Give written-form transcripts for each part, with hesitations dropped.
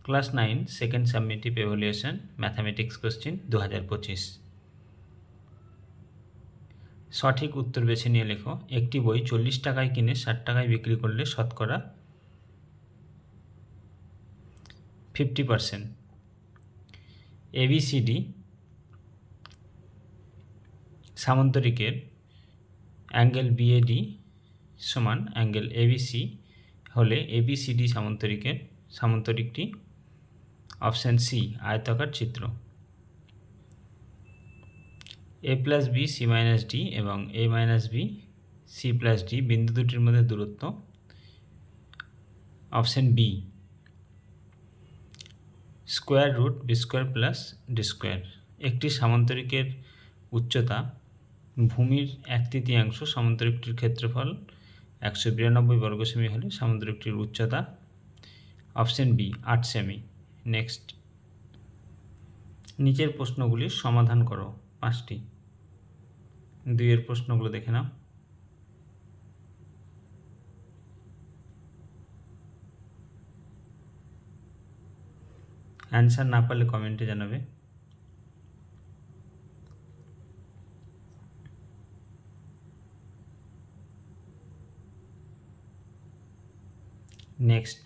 Class 9 second সাবমিটিভ evaluation mathematics question 2025। সঠিক উত্তর বেছে নিয়ে লেখো। একটি বই 40 টাকায় কিনে 60 টাকায় বিক্রি করলে শতকরা 50%। ABCD সামান্তরিকের অ্যাঙ্গেল BAD সমান অ্যাঙ্গেল ABC হলে ABCD সামান্তরিকটি অপশান সি আয়তাকার চিত্র। A+B C-D এবং A-B C+D বিন্দু দুটির মধ্যে দূরত্ব option B square root B² + D²। একটি সামান্তরিকের উচ্চতা ভূমির 1/3, সামান্তরিকটির ক্ষেত্রফল 192 বর্গ সেমি হলে সামান্তরিকটির উচ্চতা অপশান বি 8 সেমি। নেক্সট, নিচের প্রশ্নগুলির সমাধান করো 5টি। 2 প্রশ্নগুলো দেখে নাও। অ্যান্সার না পারলে কমেন্টে জানাবে। নেক্সট,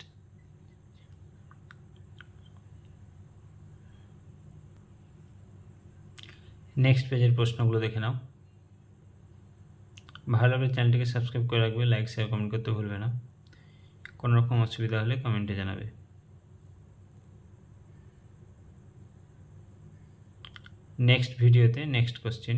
পেজের প্রশ্নগুলো দেখে নাও। ভালো লাগলে চ্যানেলটিকে সাবস্ক্রাইব করে রাখবে, লাইক শেয়ার কমেন্ট করতে ভুলবে না। কোনো রকম অসুবিধা হলে কমেন্টে জানাবে। নেক্সট ভিডিওতে নেক্সট কোশ্চেন